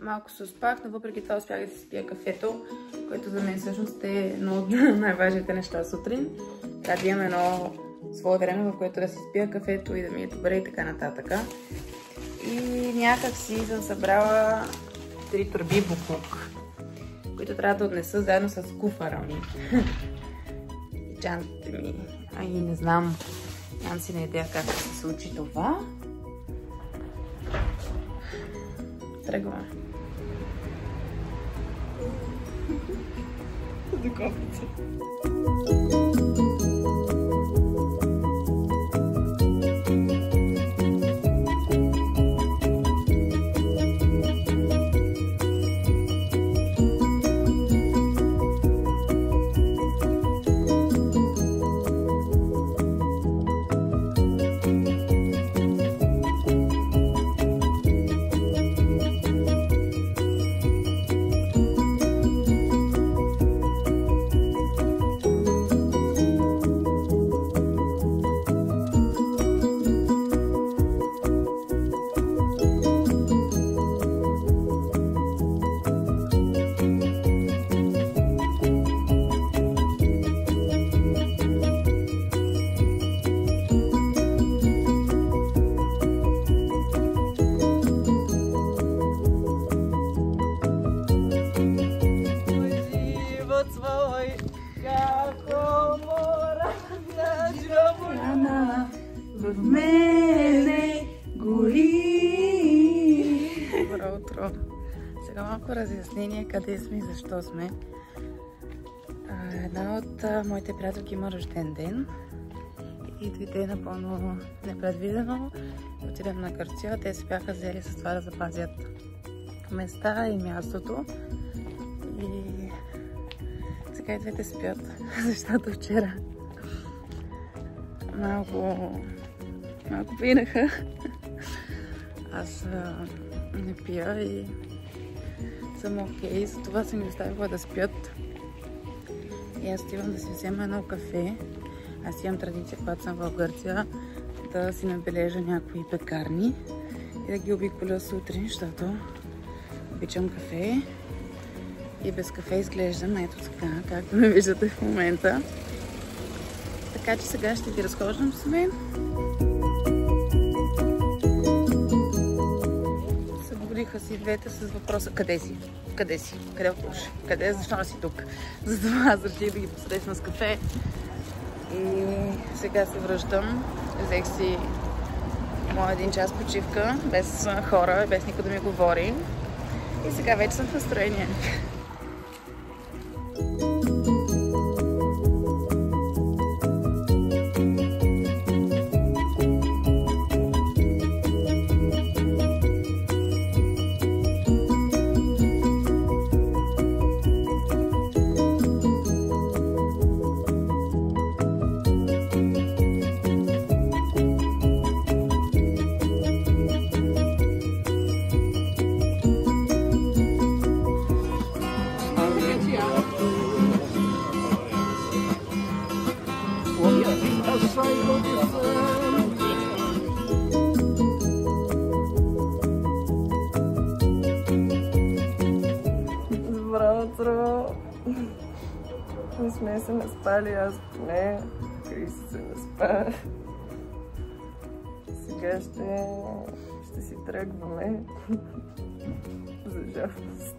Малко се успах, но въпреки това успях да си спия кафето, което за мен всъщност е едно от най-важните неща сутрин. Да имам едно свое време, в което да си спия кафето и да ми е добре и така нататък. И някак си съм събрала 3 торби буклук, които трябва да отнеса заедно с куфара ми. И чантите ми. Ай, не знам. Нямам си на идея как да се случи това. Тръгваме. Докопица. В мене гори. Добро утро. Сега малко разяснение къде сме и защо сме. Една от моите приятелки има рожден ден и дойде напълно непредвидено. Отидем на Кърцио. Те се бяха взели с това да запазят места и мястото. И сега и двете спят, защото вчера малко пинаха. Аз не пия и съм окей, затова съм ги оставила да спят. И аз отивам да си взема едно кафе. Аз имам традиция, когато съм в Гърция, да си набележа някои пекарни и да ги обиколя сутрин, защото обичам кафе. И без кафе изглеждам ето така, както ме виждате в момента. Така че сега ще ви разхождам с мен. Събудиха си двете с въпроса: къде си? Къде си? Къде отпуш? Къде? Защо си тук? Затова аз реших да ги посрещна с кафе. И сега се връщам. Взех си моя 1 час почивка, без хора, без никой да ми говори. И сега вече съм в настроение. Добро утро! Не сме се наспали, аз поне. Крис се наспа. Сега ще си тръгваме. За жалост.